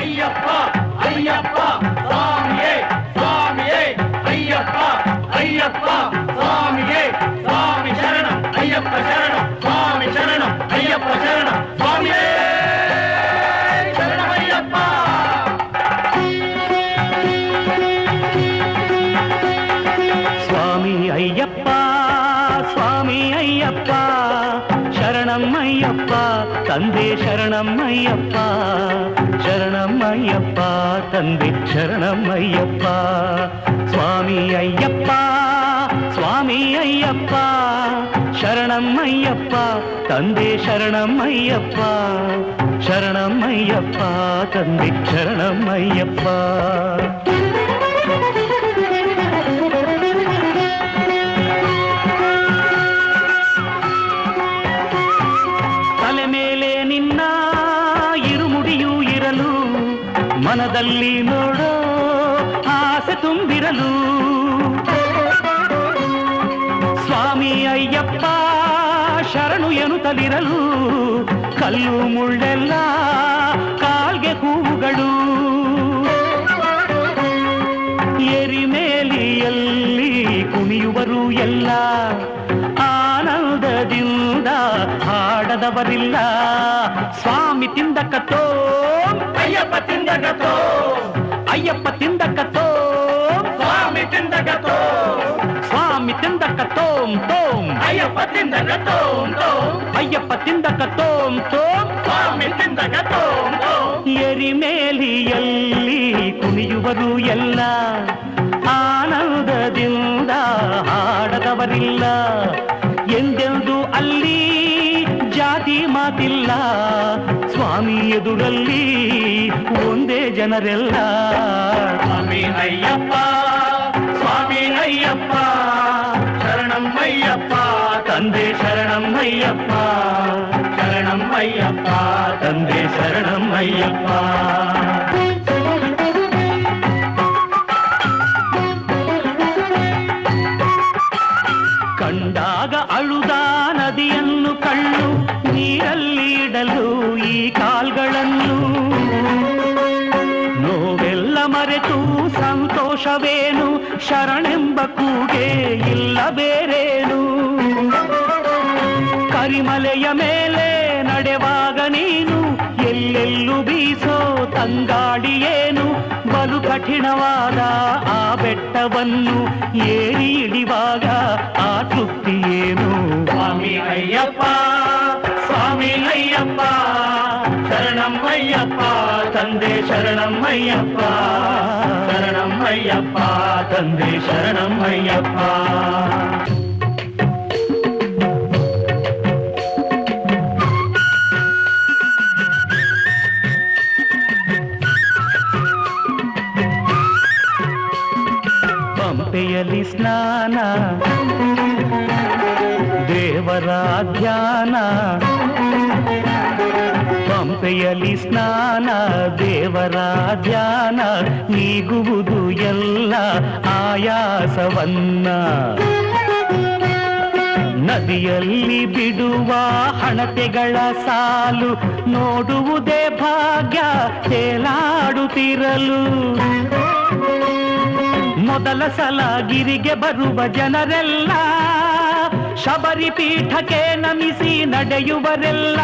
ಅಯ್ಯಪ್ಪ ಅಯ್ಯಪ್ಪ ಸ್ವಾಮಿಯೇ ಸ್ವಾಮಿಯೇ ಅಯ್ಯಪ್ಪ ಅಯ್ಯಪ್ಪ ಸ್ವಾಮಿಯೇ ಸ್ವಾಮಿ ಶರಣ ಅಯ್ಯಪ್ಪ ಶರಣ ಸ್ವಾಮಿ ಶರಣ ಅಯ್ಯಪ್ಪ ಶರಣ ಸ್ವಾಮಿಯೇ ಶರಣಮಯ್ಯಪ್ಪ. ಸ್ವಾಮಿ ಅಯ್ಯಪ್ಪ ಸ್ವಾಮಿ ಅಯ್ಯಪ್ಪ ಶರಣಮಯ್ಯಪ್ಪ ತಂದೆ ಶರಣಮಯ್ಯಪ್ಪ ಶರಣಮಯ್ಯಪ್ಪ ತಂದೆ ಶರಣಮಯ್ಯಪ್ಪ. ಸ್ವಾಮಿ ಅಯ್ಯಪ್ಪ ಸ್ವಾಮಿ ಅಯ್ಯಪ್ಪ ಶರಣಮಯ್ಯಪ್ಪ ತಂದೆ ಶರಣಮಯ್ಯಪ್ಪ ಶರಣಮಯ್ಯಪ್ಪ ತಂದೆ ಶರಣಮಯ್ಯಪ್ಪ. ತಲೆ ಮೇಲೆ ನಿನ್ನ ಇರುಮುಡಿಯೂ ಇರಲು ಮನದಲ್ಲಿ ನೋಡೋ ಆಸೆ ತುಂಬಿರಲು ಸ್ವಾಮಿ ಅಯ್ಯಪ್ಪ ಶರಣು ಎನ್ನುತ್ತಲಿರಲು ಕಲ್ಲು ಮುಳ್ಳೆಲ್ಲ ಕಾಲ್ಗೆ ಹೂವುಗಳು ಎರಿಮೇಲಿಯಲ್ಲಿ ಕುಣಿಯುವರು ಎಲ್ಲ ಆನಂದದಿಂದ ಹಾಡದವರಿಲ್ಲ. ಸ್ವಾಮಿ ತಿಂದಕತ್ತೋ ಅಯ್ಯಪ್ಪ ತಿಂದಗತೋ ಅಯ್ಯಪ್ಪ ತಿಂದಕತ್ತೋ ಸ್ವಾಮಿ ತಿಂದಗತೋ ಸ್ವಾಮಿ ತಿಂದಕತ್ತೋಂ ತೋಂ ಅಯ್ಯಪ್ಪ ತಿಂದಗತೋ ಅಯ್ಯಪ್ಪ ತಿಂದಕತ್ತೋಂ ತೋಂ ಸ್ವಾಮಿ ತಿಂದಗತೋ ಎರಿಮೇಲಿಯಲ್ಲಿ ಕುಣಿಯುವರು ಎಲ್ಲ ಆನಂದದಿಂದ ಹಾಡದವರಿಲ್ಲ. ಎಂದೆಂದು ಅಲ್ಲಿ ಜಾತಿ ಮಾತಿಲ್ಲ ಸ್ವಾಮಿ ಎದುರಲ್ಲಿ ಒಂದೇ ಜನರೆಲ್ಲ. ಸ್ವಾಮಿ ಅಯ್ಯಪ್ಪ ಸ್ವಾಮಿ ಅಯ್ಯಪ್ಪ ಶರಣಮಯ್ಯಪ್ಪ ತಂದೆ ಶರಣಮಯ್ಯಪ್ಪ ಶರಣಮಯ್ಯಪ್ಪ ತಂದೆ ಶರಣಮಯ್ಯಪ್ಪ. ಕಂಡಾಗ ಅಳುದ ನದಿಯನ್ನು ಕಳ್ಳು ನೀರಲ್ಲಿಡಲು ಈ ಕಾಲ್ಗಳನ್ನು ನೋವೆಲ್ಲ ಮರೆತು ಸಂತೋಷವೇನು ಶರಣೆಂಬ ಕೂಗೆ ಇಲ್ಲ ಬೇರೇನು. ಕರಿಮಲೆಯ ಮೇಲೆ ನಡೆವಾಗ ನೀನು ಎಲ್ಲೆಲ್ಲೂ ಬೀಸೋ ತಂಗಾಡಿಯೇನು ಬಲು ಕಠಿಣವಾದ ಆ ಬೆಟ್ಟವನ್ನು ಏರಿ ಇಳಿವಾಗ ಆ ತೃಪ್ತಿಯೇನು. ಸ್ವಾಮಿ ಅಯ್ಯಪ್ಪ ಸ್ವಾಮಿ ಅಯ್ಯಪ್ಪ ಶರಣಮಯ್ಯಪ್ಪ ತಂದೆ ಶರಣಮಯ್ಯಪ್ಪ ಶರಣಮಯ್ಯಪ್ಪ ತಂದೆ ಶರಣಮಯ್ಯಪ್ಪ. ಪಂಪೆಯಲ್ಲಿ ಸ್ನಾನ ದೇವರ ಧ್ಯಾನ ಪಂಪೆಯಲ್ಲಿ ಸ್ನಾನ ದೇವರ ಧ್ಯಾನ ನೀಗುವುದು ಎಲ್ಲ ಆಯಾಸವನ್ನ. ನದಿಯಲ್ಲಿ ಬಿಡುವ ಹಣತೆಗಳ ಸಾಲು ನೋಡುವುದೇ ಭಾಗ್ಯ ತೇಲಾಡುತ್ತಿರಲು. ಮೊದಲ ಸಲ ಗಿರಿಗೆ ಬರುವ ಜನರೆಲ್ಲ ಶಬರಿ ಪೀಠಕ್ಕೆ ನಮಿಸಿ ನಡೆಯುವರೆಲ್ಲ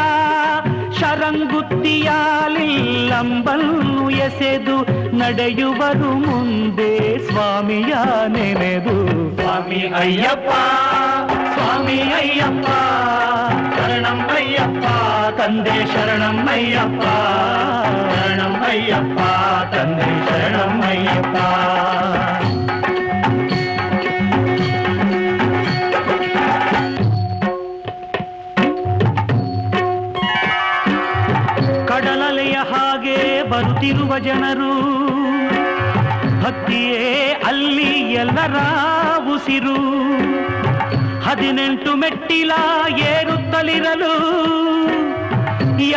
ಶರಂಗುತ್ತಿಯಾಲಿಲ್ಲಂಬನ್ನು ಎಸೆದು ನಡೆಯುವರು ಮುಂದೆ ಸ್ವಾಮಿಯ ನೆನೆದು. ಸ್ವಾಮಿ ಅಯ್ಯಪ್ಪ ಸ್ವಾಮಿ ಅಯ್ಯಪ್ಪ ಶರಣಮಯ್ಯಪ್ಪ ತಂದೆ ಶರಣಮಯ್ಯಪ್ಪ ಶರಣಮಯ್ಯಪ್ಪ ತಂದೆ ಶರಣಮಯ್ಯಪ್ಪ. ಕಡಲಲೆಯ ಹಾಗೆ ಬರುತ್ತಿರುವ ಜನರು ಭಕ್ತಿಯೇ ಅಲ್ಲಿ ಎಲ್ಲರ ಉಸಿರು. 18 ಮೆಟ್ಟಿಲ ಏರುತ್ತಲಿರಲು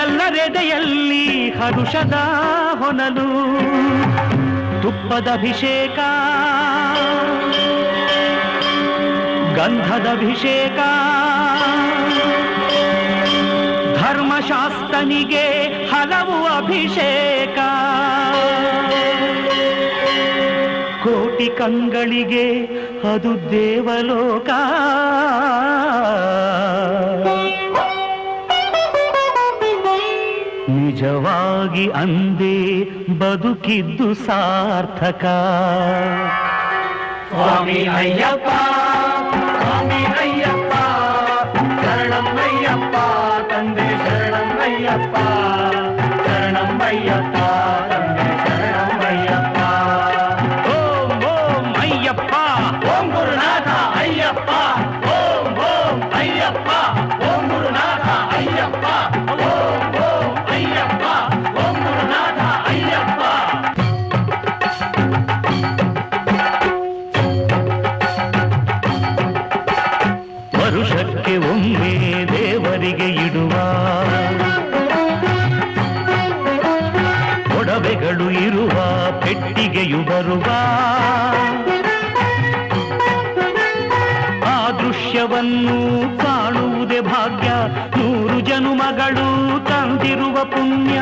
ಎಲ್ಲರೆದೆಯಲ್ಲಿ ಹರುಷದ ಹೊನಲು. ತುಪ್ಪದ ಅಭಿಷೇಕ ಗಂಧದ ಅಭಿಷೇಕ ಧರ್ಮಶಾಸ್ತ್ರನಿಗೆ ಹಲವು ಅಭಿಷೇಕ. ಕಂಗಳಿಗೆ ಅದು ದೇವಲೋಕ. ನಿಜವಾಗಿ ಅಂದೇ ಬದುಕಿದ್ದು ಸಾರ್ಥಕ. ಸ್ವಾಮಿ ಅಯ್ಯಪ್ಪ ಸ್ವಾಮಿ ಅಯ್ಯಪ್ಪ ಶರಣಂ ಅಯ್ಯಪ್ಪ ತಂದೆ ಶರಣಂ ಅಯ್ಯಪ್ಪ ಶರಣಂ ಅಯ್ಯಪ್ಪ ತಂದೆ ಶರಣಂ ಅಯ್ಯಪ್ಪ. ಓಂ ಓಂ ಅಯ್ಯಪ್ಪ, ಓಂ ಗುರುನಾಥ ಅಯ್ಯಪ್ಪ, ಓಂ ಓಂ ಅಯ್ಯಪ್ಪ, ಓಂ ಗುರುನಾಥ ಅಯ್ಯಪ್ಪ, ಓಂ ಓಂ ಅಯ್ಯಪ್ಪ, ಓಂ ಗುರುನಾಥ ಅಯ್ಯಪ್ಪ. ವರುಷಕ್ಕೆ ಒಮ್ಮೆ ದೇವರಿಗೆ ಇಡುವ ಒಡವೆಗಳು ಇರುವ ಪೆಟ್ಟಿಗೆಯು ಬರುವ ಆ ದೃಶ್ಯವನ್ನು ಕಾಣುವುದೇ ಭಾಗ್ಯ. 100 ಜನುಮಗಳು ತಂದಿರುವ ಪುಣ್ಯ.